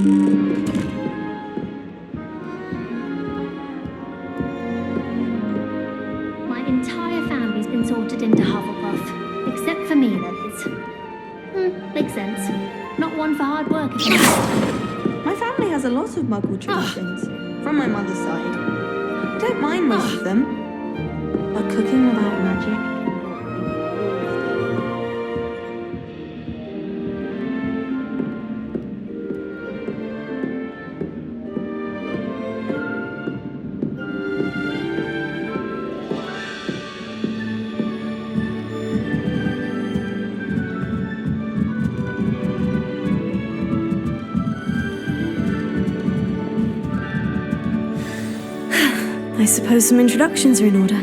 My entire family's been sorted into Hufflepuff. Except for me, that is. Makes sense. Not one for hard work. My family has a lot of Muggle traditions from my mother's side. I don't mind most of them, but cooking without magic. I suppose some introductions are in order.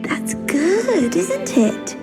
That's good, isn't it?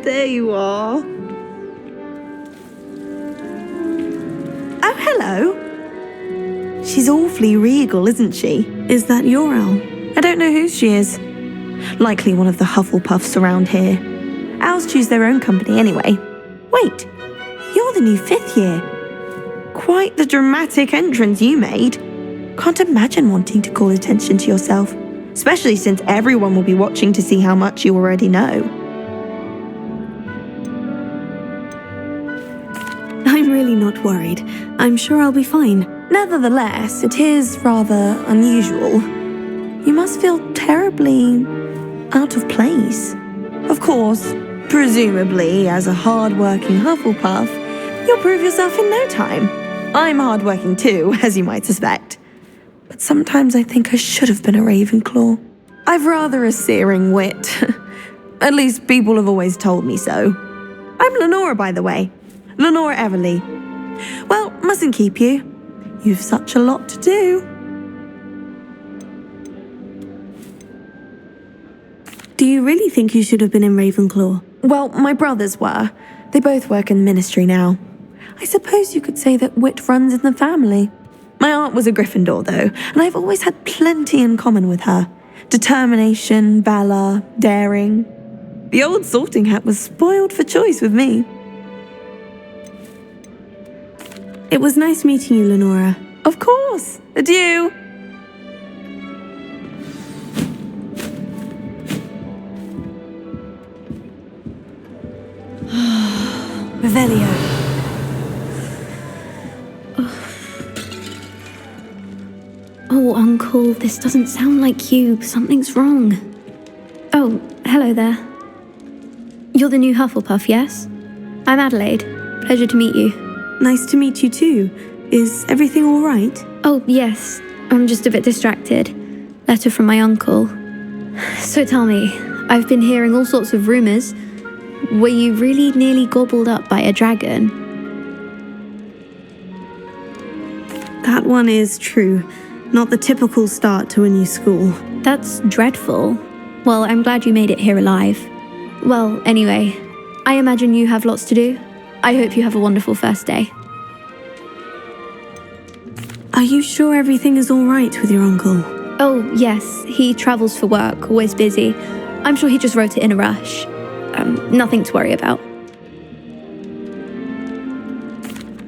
There you are. Oh, hello. She's awfully regal, isn't she? Is that your owl? I don't know who she is. Likely one of the Hufflepuffs around here. Owls choose their own company anyway. Wait, you're the new 5th year. Quite the dramatic entrance you made. Can't imagine wanting to call attention to yourself, especially since everyone will be watching to see how much you already know. I'm really not worried. I'm sure I'll be fine. Nevertheless, it is rather unusual. You must feel terribly out of place. Of course, presumably, as a hard-working Hufflepuff, you'll prove yourself in no time. I'm hard-working too, as you might suspect. But sometimes I think I should have been a Ravenclaw. I've rather a searing wit. At least people have always told me so. I'm Lenora, by the way. Lenora Everly. Well, mustn't keep you. You've such a lot to do. Do you really think you should have been in Ravenclaw? Well, my brothers were. They both work in the ministry now. I suppose you could say that wit runs in the family. My aunt was a Gryffindor, though, and I've always had plenty in common with her. Determination, valor, daring. The old sorting hat was spoiled for choice with me. It was nice meeting you, Lenora. Of course. Adieu. Revelio. Oh, Uncle, this doesn't sound like you. Something's wrong. Oh, hello there. You're the new Hufflepuff, yes? I'm Adelaide. Pleasure to meet you. Nice to meet you too. Is everything all right? Oh, yes. I'm just a bit distracted. Letter from my uncle. So tell me, I've been hearing all sorts of rumors. Were you really nearly gobbled up by a dragon? That one is true. Not the typical start to a new school. That's dreadful. Well, I'm glad you made it here alive. Well, anyway, I imagine you have lots to do. I hope you have a wonderful first day. Are you sure everything is all right with your uncle? Oh, yes. He travels for work, always busy. I'm sure he just wrote it in a rush. Nothing to worry about.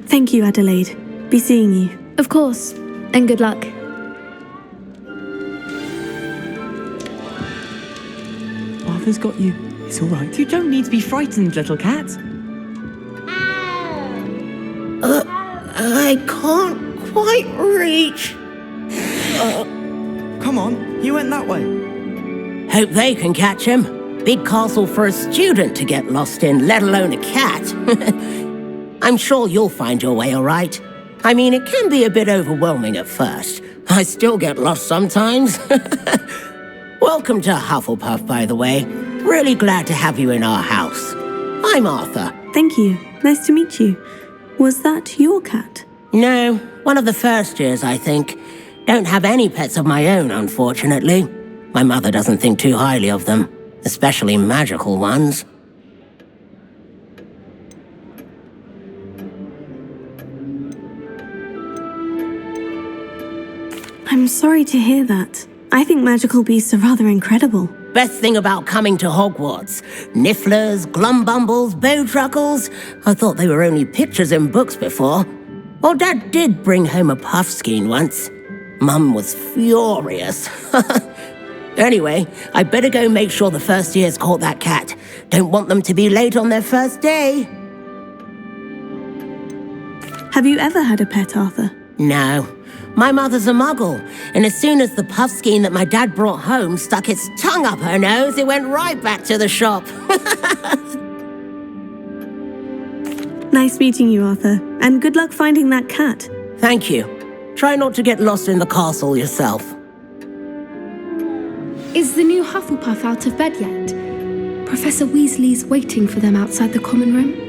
Thank you, Adelaide. Be seeing you. Of course, and good luck. Arthur's got you. It's all right. You don't need to be frightened, little cat. I can't quite reach. Come on, you went that way. Hope they can catch him. Big castle for a student to get lost in, let alone a cat. I'm sure you'll find your way all right. I mean, it can be a bit overwhelming at first. I still get lost sometimes. Welcome to Hufflepuff, by the way. Really glad to have you in our house. I'm Arthur. Thank you. Nice to meet you. Was that your cat? No, one of the first years, I think. Don't have any pets of my own, unfortunately. My mother doesn't think too highly of them, especially magical ones. I'm sorry to hear that. I think magical beasts are rather incredible. Best thing about coming to Hogwarts. Nifflers, glumbumbles, bowtruckles. I thought they were only pictures in books before. Well, Dad did bring home a puffskein once. Mum was furious. Anyway, I better go make sure the first years caught that cat. Don't want them to be late on their first day. Have you ever had a pet, Arthur? No. My mother's a muggle, and as soon as the puffskein that my dad brought home stuck its tongue up her nose, it went right back to the shop. Nice meeting you, Arthur, and good luck finding that cat. Thank you. Try not to get lost in the castle yourself. Is the new Hufflepuff out of bed yet? Professor Weasley's waiting for them outside the common room.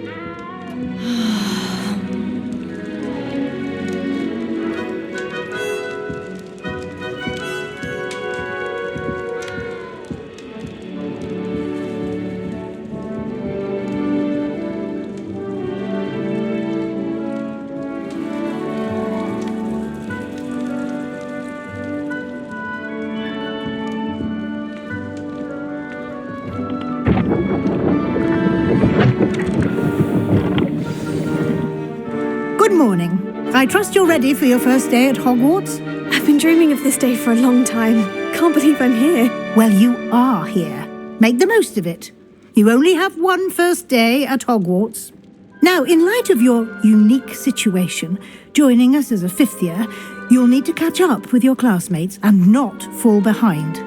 Good morning. I trust you're ready for your first day at Hogwarts? I've been dreaming of this day for a long time. Can't believe I'm here. Well, you are here. Make the most of it. You only have one first day at Hogwarts. Now, in light of your unique situation, joining us as a fifth year, you'll need to catch up with your classmates and not fall behind.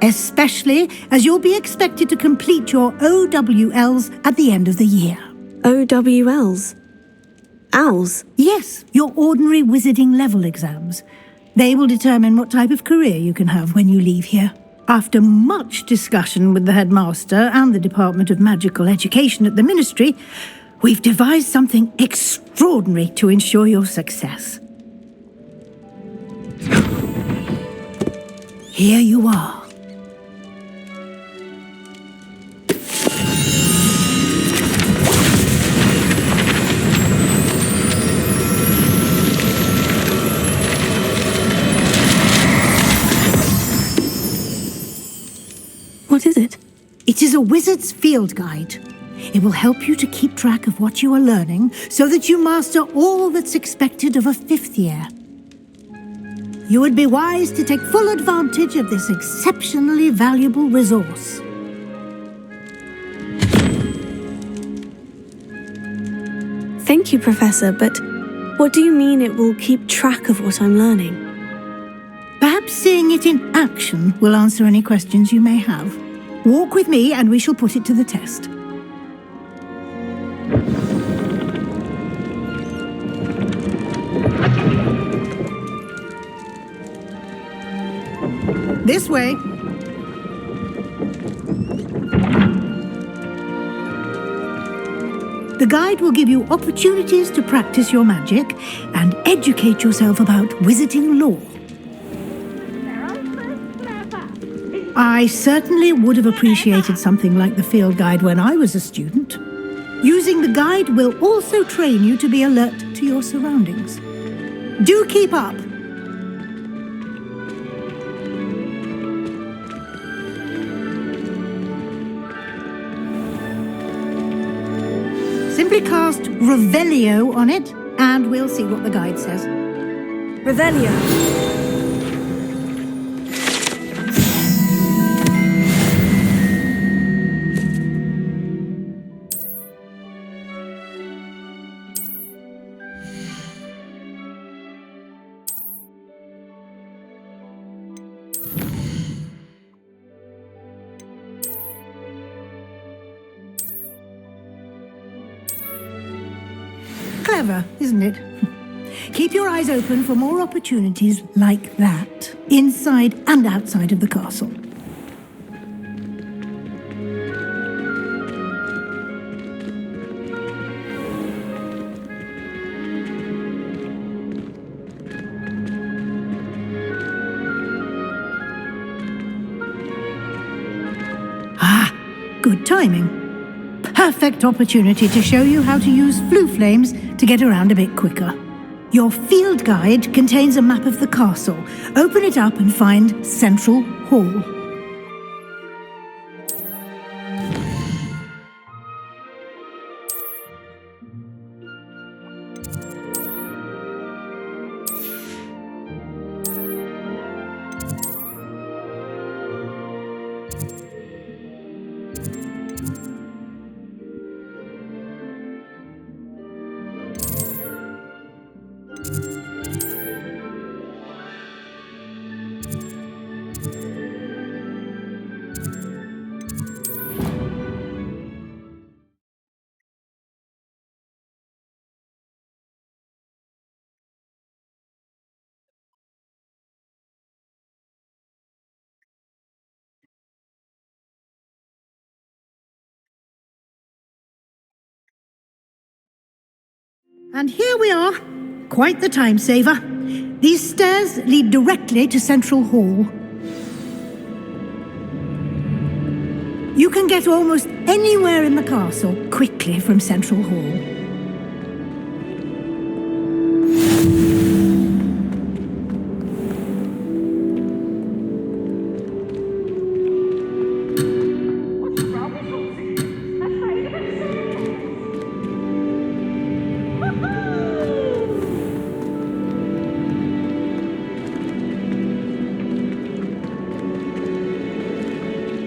Especially as you'll be expected to complete your OWLs at the end of the year. OWLs? Owls? Yes, your ordinary wizarding level exams. They will determine what type of career you can have when you leave here. After much discussion with the headmaster and the Department of Magical Education at the Ministry, we've devised something extraordinary to ensure your success. Here you are. What is it? It is a wizard's field guide. It will help you to keep track of what you are learning so that you master all that's expected of a fifth year. You would be wise to take full advantage of this exceptionally valuable resource. Thank you, Professor, but what do you mean it will keep track of what I'm learning? Perhaps seeing it in action will answer any questions you may have. Walk with me and we shall put it to the test. This way. The guide will give you opportunities to practice your magic and educate yourself about wizarding lore. I certainly would have appreciated something like the field guide when I was a student. Using the guide will also train you to be alert to your surroundings. Do keep up! Simply cast Revelio on it, and we'll see what the guide says. Revelio. Clever, isn't it? Keep your eyes open for more opportunities like that, inside and outside of the castle. Ah, good timing. Perfect opportunity to show you how to use flue flames to get around a bit quicker. Your field guide contains a map of the castle. Open it up and find Central Hall. And here we are. Quite the time saver. These stairs lead directly to Central Hall. You can get almost anywhere in the castle quickly from Central Hall.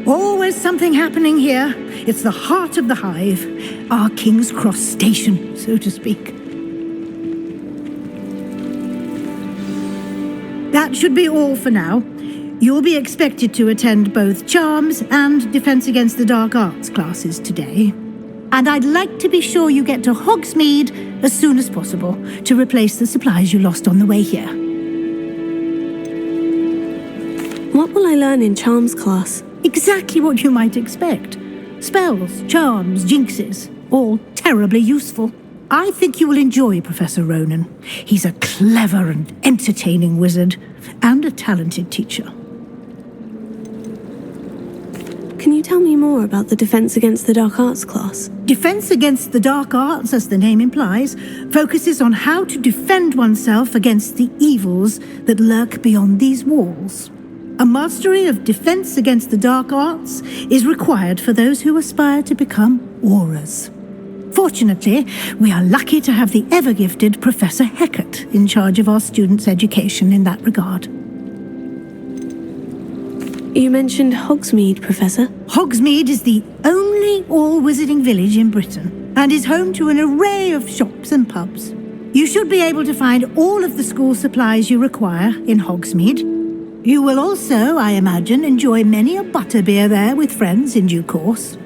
Always something happening here. It's the heart of the hive, our King's Cross station, so to speak. That should be all for now. You'll be expected to attend both Charms and Defense Against the Dark Arts classes today. And I'd like to be sure you get to Hogsmeade as soon as possible to replace the supplies you lost on the way here. What will I learn in Charms class? Exactly what you might expect. Spells, charms, jinxes, all terribly useful. I think you will enjoy Professor Ronan. He's a clever and entertaining wizard, and a talented teacher. Can you tell me more about the Defense Against the Dark Arts class? Defense Against the Dark Arts, as the name implies, focuses on how to defend oneself against the evils that lurk beyond these walls. A mastery of Defense Against the Dark Arts is required for those who aspire to become Aurors. Fortunately, we are lucky to have the ever-gifted Professor Hecat in charge of our students' education in that regard. You mentioned Hogsmeade, Professor. Hogsmeade is the only all-wizarding village in Britain and is home to an array of shops and pubs. You should be able to find all of the school supplies you require in Hogsmeade. You will also, I imagine, enjoy many a butterbeer there with friends in due course.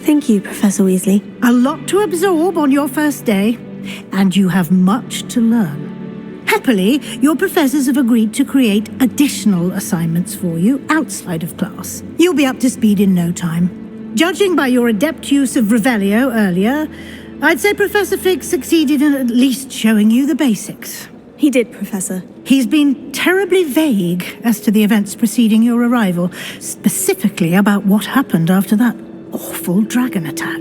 Thank you, Professor Weasley. A lot to absorb on your first day, and you have much to learn. Happily, your professors have agreed to create additional assignments for you outside of class. You'll be up to speed in no time. Judging by your adept use of Revelio earlier, I'd say Professor Fig succeeded in at least showing you the basics. He did, Professor. He's been terribly vague as to the events preceding your arrival, specifically about what happened after that awful dragon attack.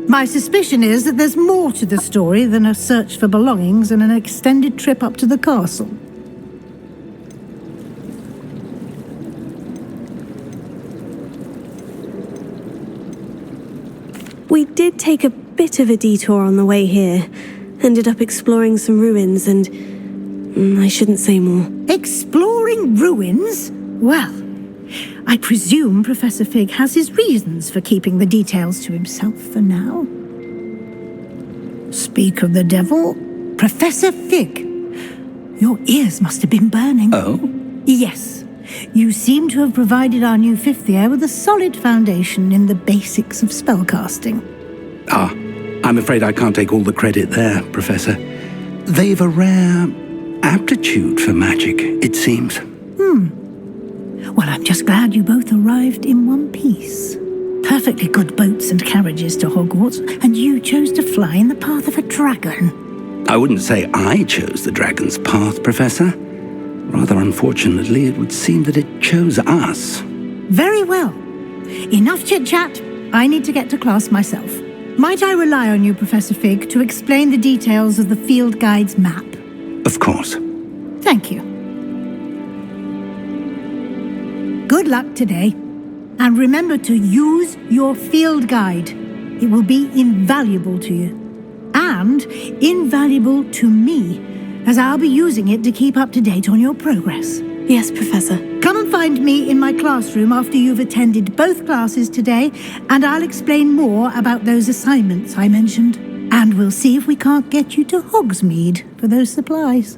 My suspicion is that there's more to the story than a search for belongings and an extended trip up to the castle. We did take a bit of a detour on the way here. Ended up exploring some ruins and... I shouldn't say more. Exploring ruins? Well, I presume Professor Fig has his reasons for keeping the details to himself for now. Speak of the devil, Professor Fig. Your ears must have been burning. Oh? Yes. You seem to have provided our new fifth year with a solid foundation in the basics of spellcasting. Ah, I'm afraid I can't take all the credit there, Professor. They've a rare aptitude for magic, it seems. Well, I'm just glad you both arrived in one piece. Perfectly good boats and carriages to Hogwarts, and you chose to fly in the path of a dragon. I wouldn't say I chose the dragon's path, Professor. Rather unfortunately, it would seem that it chose us. Very well. Enough chit-chat. I need to get to class myself. Might I rely on you, Professor Fig, to explain the details of the field guide's map? Of course. Thank you. Good luck today. And remember to use your field guide. It will be invaluable to you. And invaluable to me, as I'll be using it to keep up to date on your progress. Yes, Professor. Come and find me in my classroom after you've attended both classes today, and I'll explain more about those assignments I mentioned. And we'll see if we can't get you to Hogsmeade for those supplies.